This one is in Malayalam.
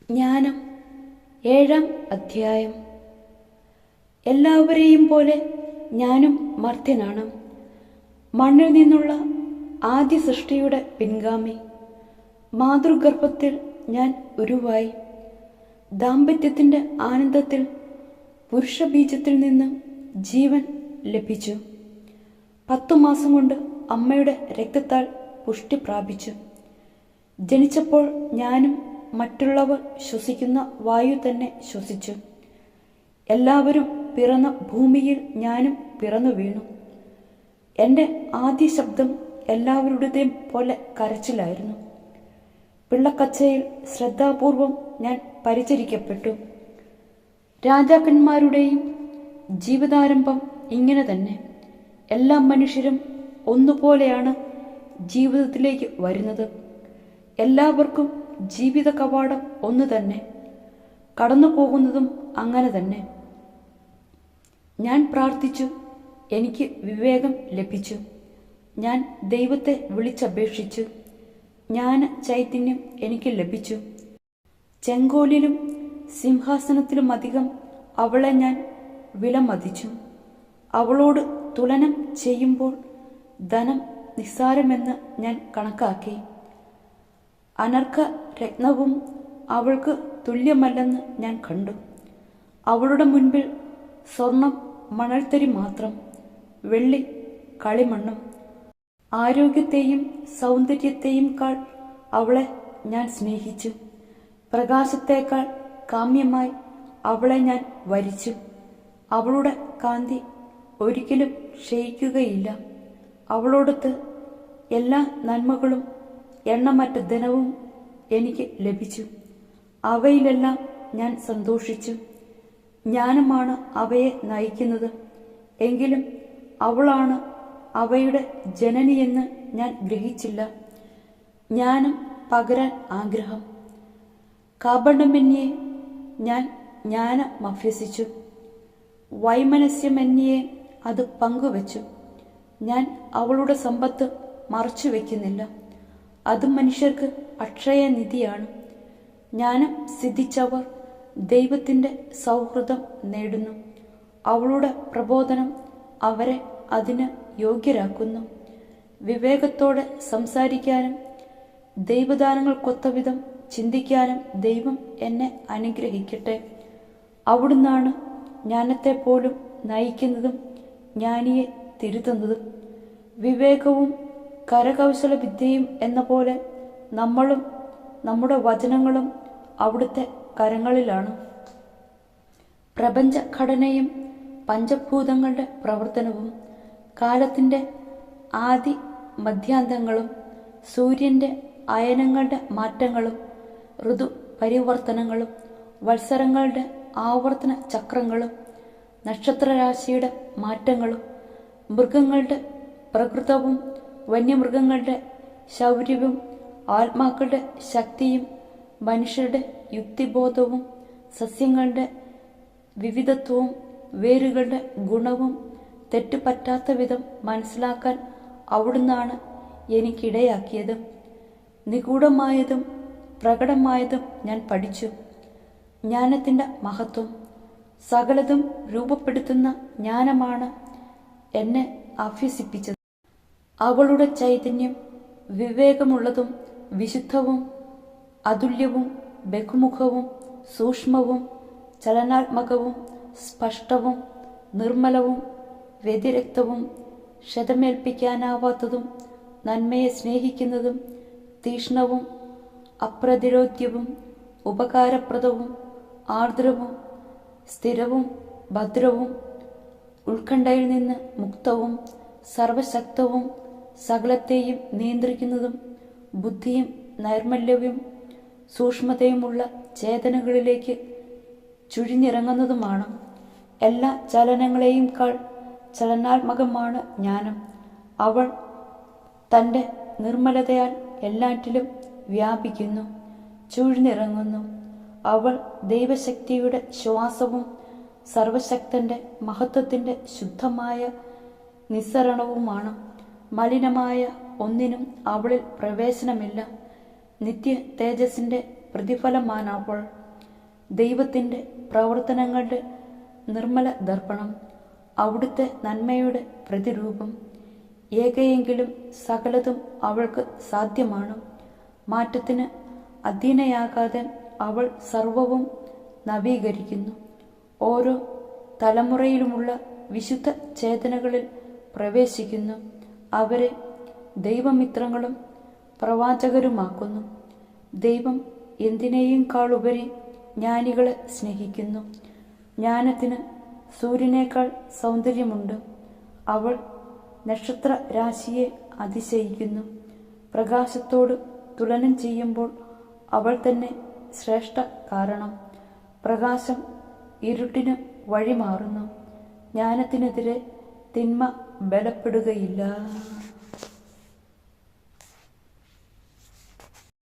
ജ്ഞാനം 7-ാം അധ്യായം. എല്ലാവരെയും പോലെ ഞാനും മർത്യനാണ്, മണ്ണിൽ നിന്നുള്ള ആദ്യ സൃഷ്ടിയുടെ പിൻഗാമി. മാതൃഗർഭത്തിൽ ഞാൻ ഉരുവായി. ദാമ്പത്യത്തിൻ്റെ ആനന്ദത്തിൽ പുരുഷബീജത്തിൽ നിന്ന് ജീവൻ ലഭിച്ചു. 10 മാസം കൊണ്ട് അമ്മയുടെ രക്തത്താൽ പുഷ്ടി പ്രാപിച്ചു. ജനിച്ചപ്പോൾ ഞാനും മറ്റുള്ളവർ ശ്വസിക്കുന്ന വായു തന്നെ ശ്വസിച്ചു. എല്ലാവരും പിറന്ന ഭൂമിയിൽ ഞാനും പിറന്നു വീണു. എൻ്റെ ആദ്യ ശബ്ദം എല്ലാവരുടേതും പോലെ കരച്ചിലായിരുന്നു. പിള്ളക്കച്ചയിൽ ശ്രദ്ധാപൂർവം ഞാൻ പരിചരിക്കപ്പെട്ടു. രാജാക്കന്മാരുടെയും ജീവിതാരംഭം ഇങ്ങനെ തന്നെ. എല്ലാ മനുഷ്യരും ഒന്നുപോലെയാണ് ജീവിതത്തിലേക്ക് വരുന്നത്. എല്ലാവർക്കും ജീവിത കവാടം ഒന്നു തന്നെ, കടന്നു പോകുന്നതും അങ്ങനെ തന്നെ. ഞാൻ പ്രാർത്ഥിച്ചു, എനിക്ക് വിവേകം ലഭിച്ചു. ഞാൻ ദൈവത്തെ വിളിച്ചപേക്ഷിച്ചു, ജ്ഞാന ചൈതന്യം എനിക്ക് ലഭിച്ചു. ചെങ്കോലിലും സിംഹാസനത്തിലുമധികം അവളെ ഞാൻ വിലമതിച്ചു. അവളോട് തുലനം ചെയ്യുമ്പോൾ ധനം നിസ്സാരമെന്ന് ഞാൻ കണക്കാക്കി. അനർഘ രത്നവും അവൾക്ക് തുല്യമല്ലെന്ന് ഞാൻ കണ്ടു. അവളുടെ മുൻപിൽ സ്വർണം മണൽത്തരി മാത്രം, വെള്ളി കളിമണ്ണും. ആരോഗ്യത്തെയും സൗന്ദര്യത്തെയും കാൾ അവളെ ഞാൻ സ്നേഹിച്ചു. പ്രകാശത്തേക്കാൾ കാമ്യമായി അവളെ ഞാൻ വരിച്ചു. അവളുടെ കാന്തി ഒരിക്കലും ക്ഷയിക്കുകയില്ല. അവളോടൊത്ത് എല്ലാ നന്മകളും എണ്ണമറ്റ ധനവും എനിക്ക് ലഭിച്ചു. അവയിലെല്ലാം ഞാൻ സന്തോഷിച്ചു. ജ്ഞാനമാണ് അവയെ നയിക്കുന്നത്, എങ്കിലും അവളാണ് അവയുടെ ജനനിയെന്ന് ഞാൻ ഗ്രഹിച്ചില്ല. ജ്ഞാനം പകരാൻ ആഗ്രഹം. കാപണ്ഡമന്യേ ഞാൻ ജ്ഞാനമഭ്യസിച്ചു. വൈമനസ്യമന്യേ അത് പങ്കുവച്ചു. ഞാൻ അവളുടെ സമ്പത്ത് മറച്ചു വയ്ക്കുന്നില്ല. അത് മനുഷ്യർക്ക് അക്ഷയനിധിയാണ്. ജ്ഞാനം സിദ്ധിച്ചവർ ദൈവത്തിൻ്റെ സൗഹൃദം നേടുന്നു. അവളുടെ പ്രബോധനം അവരെ അതിന് യോഗ്യരാക്കുന്നു. വിവേകത്തോടെ സംസാരിക്കാനും ദൈവദാനങ്ങൾക്കൊത്തവിധം ചിന്തിക്കാനും ദൈവം എന്നെ അനുഗ്രഹിക്കട്ടെ. അവിടുന്നാണ് ജ്ഞാനത്തെപ്പോലും നയിക്കുന്നതും ജ്ഞാനിയെ തിരുത്തുന്നതും. വിവേകവും കരകൗശല വിദ്യയും എന്ന പോലെ നമ്മളും നമ്മുടെ വചനങ്ങളും അവിടുത്തെ കരങ്ങളിലാണ്. പ്രപഞ്ചഘടനയും പഞ്ചഭൂതങ്ങളുടെ പ്രവർത്തനവും കാലത്തിൻ്റെ ആദി മധ്യാന്തങ്ങളും സൂര്യൻ്റെ അയനങ്ങളുടെ മാറ്റങ്ങളും ഋതു പരിവർത്തനങ്ങളും വത്സരങ്ങളുടെ ആവർത്തന ചക്രങ്ങളും നക്ഷത്രരാശിയുടെ മാറ്റങ്ങളും മൃഗങ്ങളുടെ പ്രകൃതവും വന്യമൃഗങ്ങളുടെ ശൗര്യവും ആത്മാക്കളുടെ ശക്തിയും മനുഷ്യരുടെ യുക്തിബോധവും സസ്യങ്ങളുടെ വിവിധത്വവും വേരുകളുടെ ഗുണവും തെറ്റുപറ്റാത്ത വിധം മനസ്സിലാക്കാൻ അവിടുന്നാണ് എനിക്കിടയാക്കിയത്. നിഗൂഢമായതും പ്രകടമായതും ഞാൻ പഠിച്ചു. ജ്ഞാനത്തിൻ്റെ മഹത്വം സകലതും രൂപപ്പെടുത്തുന്ന ജ്ഞാനമാണ് എന്നെ അഭ്യസിപ്പിച്ചത്. അവളുടെ ചൈതന്യം വിവേകമുള്ളതും വിശുദ്ധവും അതുല്യവും ബഹുമുഖവും സൂക്ഷ്മവും ചലനാത്മകവും സ്പഷ്ടവും നിർമ്മലവും വ്യതിരക്തവും ക്ഷതമേൽപ്പിക്കാനാവാത്തതും നന്മയെ സ്നേഹിക്കുന്നതും തീക്ഷ്ണവും അപ്രതിരോധ്യവും ഉപകാരപ്രദവും ആർദ്രവും സ്ഥിരവും ഭദ്രവും ഉത്കണ്ഠയിൽ നിന്ന് മുക്തവും സർവശക്തവും സകലത്തെയും നിയന്ത്രിക്കുന്നതും ബുദ്ധിയും നൈർമല്യവും സൂക്ഷ്മതയുമുള്ള ചേതനകളിലേക്ക് ചുഴിഞ്ഞിറങ്ങുന്നതുമാണ്. എല്ലാ ചലനങ്ങളെയും കാൾ ചലനാത്മകമാണ് ജ്ഞാനം. അവൾ തൻ്റെ നിർമ്മലതയാൽ എല്ലാറ്റിലും വ്യാപിക്കുന്നു, ചുഴിഞ്ഞിറങ്ങുന്നു. അവൾ ദൈവശക്തിയുടെ ശ്വാസവും സർവശക്തൻ്റെ മഹത്വത്തിൻ്റെ ശുദ്ധമായ നിസ്സരണവുമാണ്. മലിനമായ ഒന്നിനും അവളിൽ പ്രവേശനമില്ല. നിത്യ തേജസ്സിൻ്റെ പ്രതിഫലമാനവൾ. ദൈവത്തിൻ്റെ പ്രവർത്തനങ്ങളുടെ നിർമ്മല ദർപ്പണം, അവിടുത്തെ നന്മയുടെ പ്രതിരൂപം. ഏകയെങ്കിലും സകലതും അവൾക്ക് സാധ്യമാണ്. മാറ്റത്തിന് അധീനയാകാതെ അവൾ സർവവും നവീകരിക്കുന്നു. ഓരോ തലമുറയിലുമുള്ള വിശുദ്ധ ചേതനകളിൽ പ്രവേശിക്കുന്നു. അവരെ ദൈവമിത്രങ്ങളും പ്രവാചകരുമാക്കുന്നു. ദൈവം എന്തിനേയും കാളുപരി ജ്ഞാനികളെ സ്നേഹിക്കുന്നു. ജ്ഞാനത്തിന് സൂര്യനേക്കാൾ സൗന്ദര്യമുണ്ട്. അവൾ നക്ഷത്ര രാശിയെ അതിശയിക്കുന്നു. പ്രകാശത്തോട് തുലനം ചെയ്യുമ്പോൾ അവൾ തന്നെ ശ്രേഷ്ഠ കാരണം. പ്രകാശം ഇരുട്ടിന് വഴിമാറുന്നു. ജ്ഞാനത്തിനെതിരെ തിന്മ ബലപ്പെടുകയില്ല.